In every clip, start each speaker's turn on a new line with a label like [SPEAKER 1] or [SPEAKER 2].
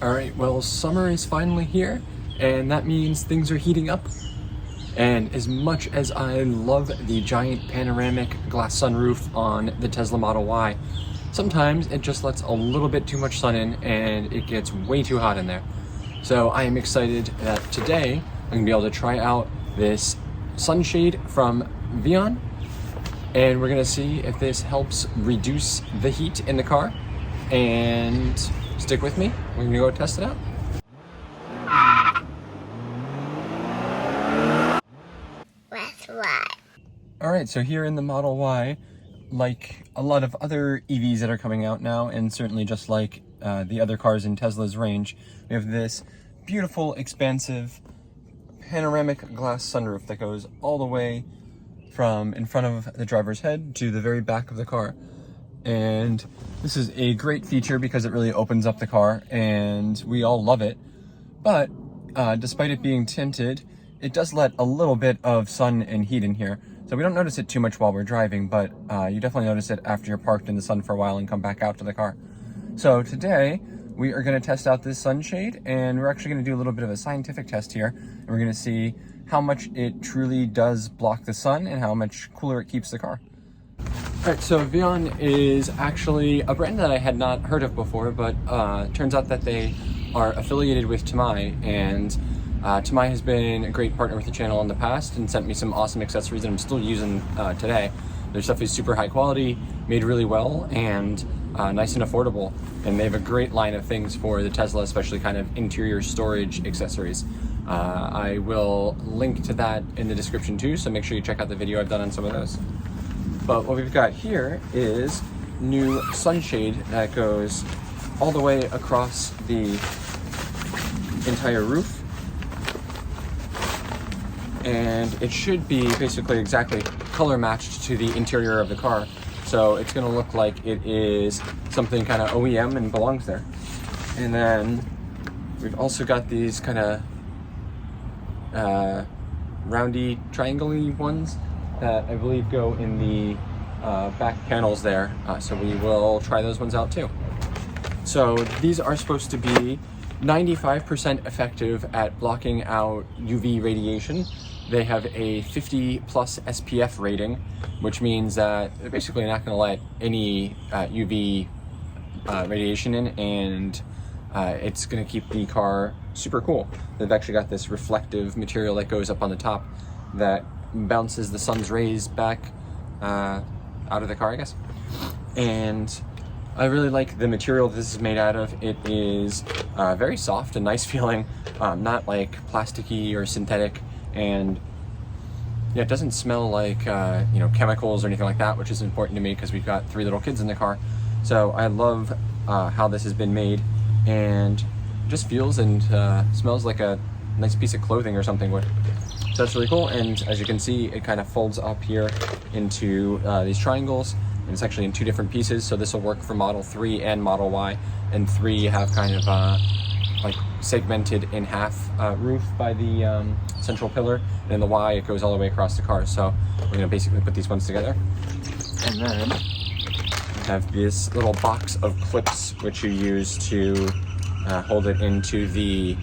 [SPEAKER 1] Alright, well, summer is finally here, and that means things are heating up. And as much as I love the giant panoramic glass sunroof on the Tesla Model Y, sometimes it just lets a little bit too much sun in and it gets way too hot in there. So I am excited that today I'm going to be able to try out this sunshade from VION, and we're going to see if this helps reduce the heat in the car. And stick with me, we're going to go test it out.
[SPEAKER 2] That's right.
[SPEAKER 1] Alright, so here in the Model Y, like a lot of other EVs that are coming out now, and certainly just like the other cars in Tesla's range, we have this beautiful, expansive, panoramic glass sunroof that goes all the way from in front of the driver's head to the very back of the car. And this is a great feature because it really opens up the car, and we all love it. But despite it being tinted, it does let a little bit of sun and heat in here. So we don't notice it too much while we're driving, but you definitely notice it after you're parked in the sun for a while and come back out to the car. So today, we are going to test out this sunshade, and we're actually going to do a little bit of a scientific test here. And we're going to see how much it truly does block the sun and how much cooler it keeps the car. Alright, so VION is actually a brand that I had not heard of before, but turns out that they are affiliated with TYLERLUND, and TYLERLUND has been a great partner with the channel in the past and sent me some awesome accessories that I'm still using today. Their stuff is super high quality, made really well, and nice and affordable. And they have a great line of things for the Tesla, especially kind of interior storage accessories. I will link to that in the description too, so make sure you check out the video I've done on some of those. But what we've got here is new sunshade that goes all the way across the entire roof. And it should be basically exactly color matched to the interior of the car. So it's gonna look like it is something kind of OEM and belongs there. And then we've also got these kind of roundy, triangle-y ones that I believe go in the back panels there. So we will try those ones out too. So these are supposed to be 95% effective at blocking out UV radiation. They have a 50 plus SPF rating, which means that they're basically not going to let any UV radiation in, and it's going to keep the car super cool. They've actually got this reflective material that goes up on the top that bounces the sun's rays back out of the car, I guess. And I really like the material this is made out of. It is very soft and nice feeling, not like plasticky or synthetic, and yeah, it doesn't smell like chemicals or anything like that, which is important to me because we've got 3 little kids in the car. So I love how this has been made, and just feels and smells like a nice piece of clothing or something would. So that's really cool, and as you can see, it kind of folds up here into these triangles. And it's actually in 2 different pieces, so this will work for Model 3 and Model Y. And 3 have kind of like segmented in half roof by the central pillar, and in the Y it goes all the way across the car. So we're going to basically put these ones together. And then we have this little box of clips which you use to hold it into the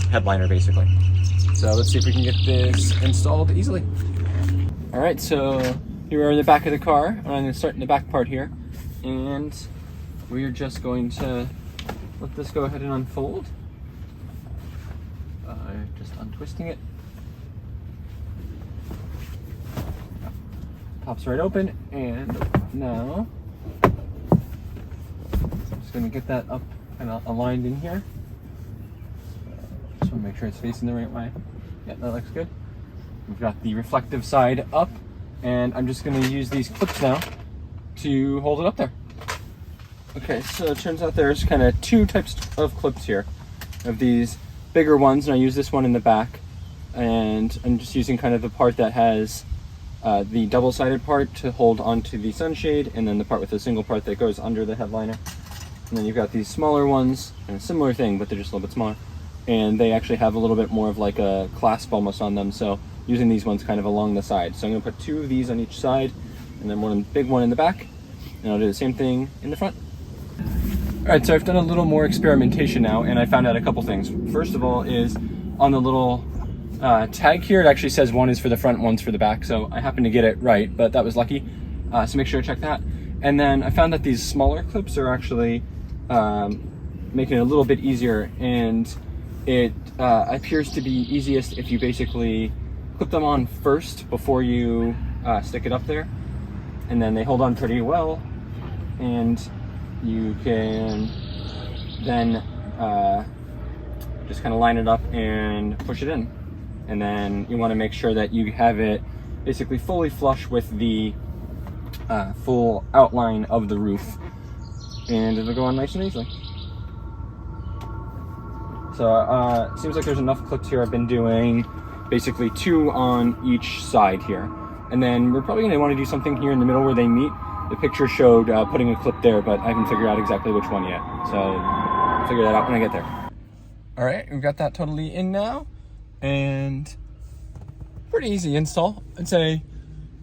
[SPEAKER 1] headliner basically. So let's see if we can get this installed easily. Alright, so here we are in the back of the car. I'm going to start in the back part here, and we're just going to let this go ahead and unfold. Just untwisting it. Pops right open, and now I'm just going to get that up kind of aligned in here. Just want to make sure it's facing the right way. Yeah, that looks good. We've got the reflective side up, and I'm just going to use these clips now to hold it up there. Okay, so it turns out there's kind of 2 types of clips here. Of these bigger ones, and I use this one in the back, and I'm just using kind of the part that has the double-sided part to hold onto the sunshade, and then the part with the single part that goes under the headliner. And then you've got these smaller ones, and a similar thing, but they're just a little bit smaller. And they actually have a little bit more of like a clasp almost on them, so using these ones kind of along the side. So I'm going to put 2 of these on each side, and then one big one in the back, and I'll do the same thing in the front. All right, so I've done a little more experimentation now, and I found out a couple things. First of all is on the little tag here, it actually says one is for the front, one's for the back, so I happened to get it right, but that was lucky. So make sure to check that. And then I found that these smaller clips are actually making it a little bit easier, and it appears to be easiest if you basically clip them on first before you stick it up there, and then they hold on pretty well, and you can then just kind of line it up and push it in. And then you want to make sure that you have it basically fully flush with the full outline of the roof, and it'll go on nice and easily. So it seems like there's enough clips here. I've been doing basically 2 on each side here, and then we're probably going to want to do something here in the middle where they meet. The picture showed putting a clip there, but I haven't figured out exactly which one yet, so I'll figure that out when I get there. All right, we've got that totally in now, and pretty easy install. I'd say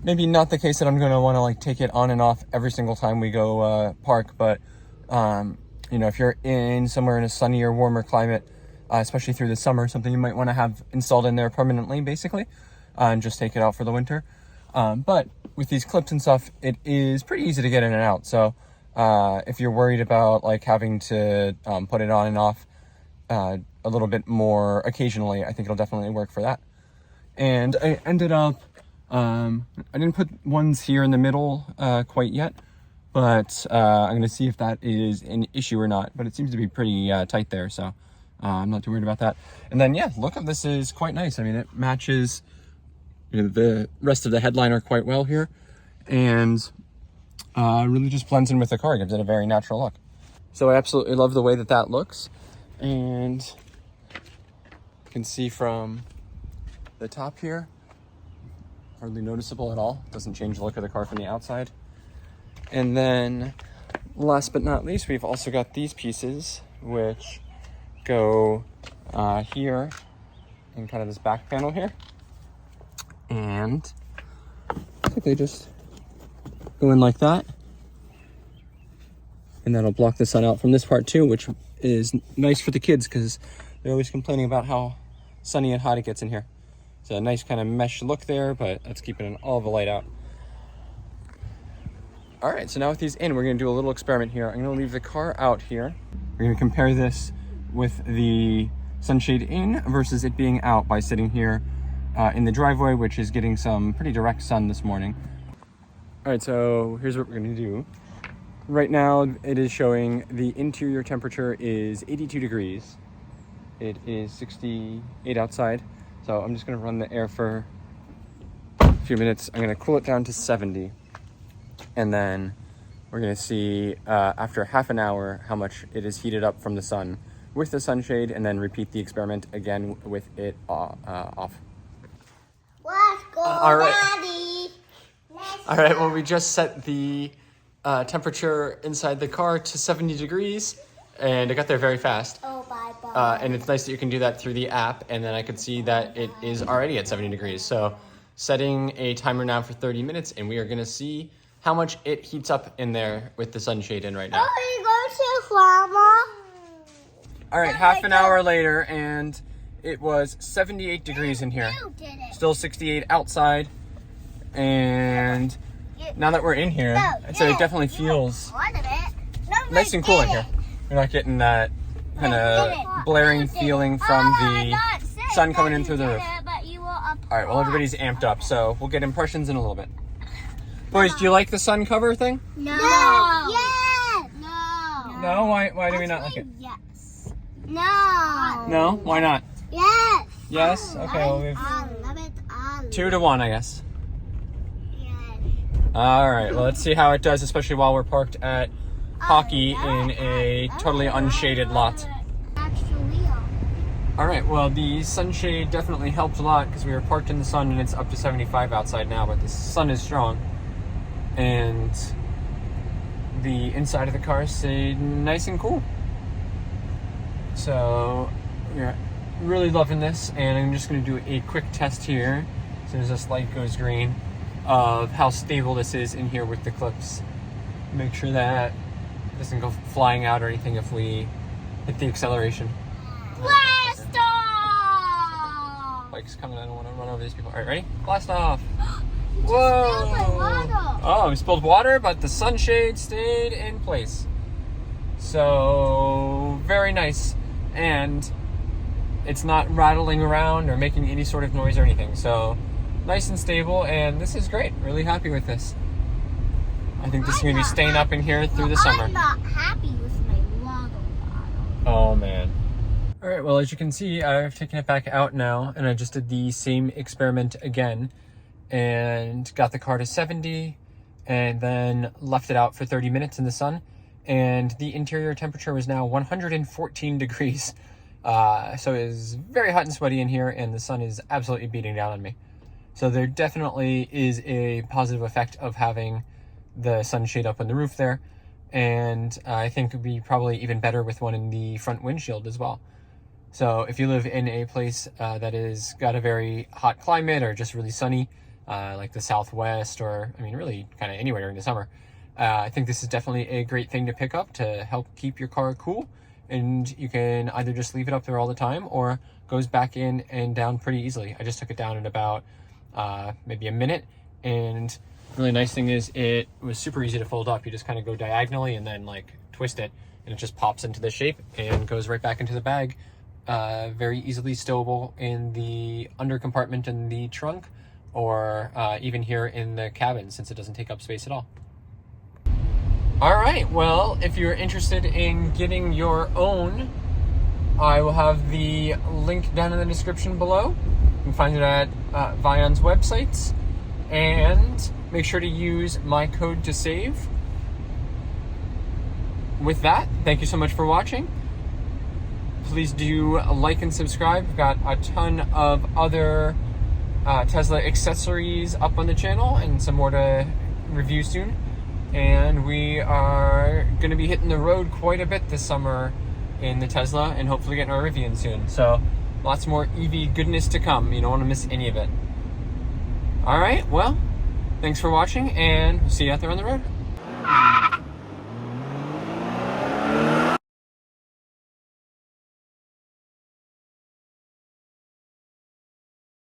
[SPEAKER 1] maybe not the case that I'm going to want to like take it on and off every single time we go park, but you know, if you're in somewhere in a sunnier, warmer climate, especially through the summer, something you might want to have installed in there permanently, basically, and just take it out for the winter. But with these clips and stuff, it is pretty easy to get in and out. So if you're worried about like having to put it on and off a little bit more occasionally, I think it'll definitely work for that. And I ended up, I didn't put ones here in the middle quite yet, but I'm going to see if that is an issue or not. But it seems to be pretty tight there, so I'm not too worried about that. And then, yeah, look, this is quite nice. I mean, it matches, you know, the rest of the headliner quite well here, and really just blends in with the car, gives it a very natural look. So I absolutely love the way that that looks, and you can see from the top here, hardly noticeable at all. Doesn't change the look of the car from the outside. And then last but not least, we've also got these pieces which go here in kind of this back panel here, and I think they just go in like that, and that'll block the sun out from this part too, which is nice for the kids because they're always complaining about how sunny and hot it gets in here. It's a nice kind of mesh look there, but that's keeping all the light out. All right, so now with these in, we're gonna do a little experiment here. I'm gonna leave the car out here. We're gonna compare this with the sunshade in versus it being out by sitting here in the driveway, which is getting some pretty direct sun this morning. All right, so here's what we're gonna do. Right now, it is showing the interior temperature is 82 degrees. It is 68 outside. So I'm just gonna run the air for a few minutes. I'm gonna cool it down to 70. And then we're gonna see after half an hour how much it is heated up from the sun with the sunshade, and then repeat the experiment again with it off.
[SPEAKER 2] Let's go,
[SPEAKER 1] all right.
[SPEAKER 2] Daddy.
[SPEAKER 1] All right, well, we just set the temperature inside the car to 70 degrees, and it got there very fast.
[SPEAKER 2] Oh, bye-bye.
[SPEAKER 1] And it's nice that you can do that through the app, and then I could see that it is already at 70 degrees. So setting a timer now for 30 minutes, and we are gonna see how much it heats up in there with the sunshade in right now.
[SPEAKER 2] Oh, you go to Mama?
[SPEAKER 1] All right, half an hour later, and it was 78 degrees in here.
[SPEAKER 2] You did it.
[SPEAKER 1] Still 68 outside, and now that we're in here, I'd say it definitely feels nice and cool in here. We're not getting that kind of blaring feeling from the sun coming in through the roof. All right, well, everybody's amped up, so we'll get impressions in a little bit. Boys, do you like the sun cover thing?
[SPEAKER 2] No. Yes. No.
[SPEAKER 1] No? Why do we not like it?
[SPEAKER 2] Yes. No.
[SPEAKER 1] No? Why not?
[SPEAKER 2] Yes.
[SPEAKER 1] Yes? Okay, well, we've
[SPEAKER 2] I love it.
[SPEAKER 1] 2 to 1, I guess.
[SPEAKER 2] Yes.
[SPEAKER 1] All right, well, let's see how it does, especially while we're parked at hockey in a totally unshaded lot. All right, well, the sunshade definitely helped a lot because we were parked in the sun, and it's up to 75 outside now, but the sun is strong, and the inside of the car stayed nice and cool. So we're really loving this, and I'm just going to do a quick test here as soon as this light goes green of how stable this is in here with the clips. Make sure that It doesn't go flying out or anything if we hit the acceleration.
[SPEAKER 2] Blast off!
[SPEAKER 1] Bike's coming, I don't want to run over these people. All right, ready? Blast off.
[SPEAKER 2] Spilled my
[SPEAKER 1] Whoa!
[SPEAKER 2] water.
[SPEAKER 1] Oh, we spilled water, but the sunshade stayed in place. So, very nice. And it's not rattling around or making any sort of noise or anything. So, nice and stable, and this is great. Really happy with this. I think this is going to be staying up in here through the summer.
[SPEAKER 2] I'm not happy with my water bottle.
[SPEAKER 1] Oh, man. All right, well, as you can see, I've taken it back out now, and I just did the same experiment again and got the car to 70 and then left it out for 30 minutes in the sun, and the interior temperature was now 114 degrees. So it is very hot and sweaty in here, and the sun is absolutely beating down on me. So there definitely is a positive effect of having the sunshade up on the roof there, and I think it would be probably even better with one in the front windshield as well. So if you live in a place that is got a very hot climate or just really sunny, like the Southwest, or I mean really kind of anywhere during the summer, I think this is definitely a great thing to pick up to help keep your car cool. And you can either just leave it up there all the time or goes back in and down pretty easily. I just took it down in about maybe a minute, and the really nice thing is it was super easy to fold up. You just kind of go diagonally and then like twist it, and it just pops into the shape and goes right back into the bag. Very easily stowable in the under compartment in the trunk, or even here in the cabin, since it doesn't take up space at all. All right, well, if you're interested in getting your own, I will have the link down in the description below. You can find it at VION's websites, and make sure to use my code to save. With that, thank you so much for watching. Please do like and subscribe. We've got a ton of other Tesla accessories up on the channel, and some more to review soon. And we are going to be hitting the road quite a bit this summer in the Tesla, and hopefully getting our Rivian soon. So lots more EV goodness to come. You don't want to miss any of it. All right, well, thanks for watching, and we'll see you out there on the road.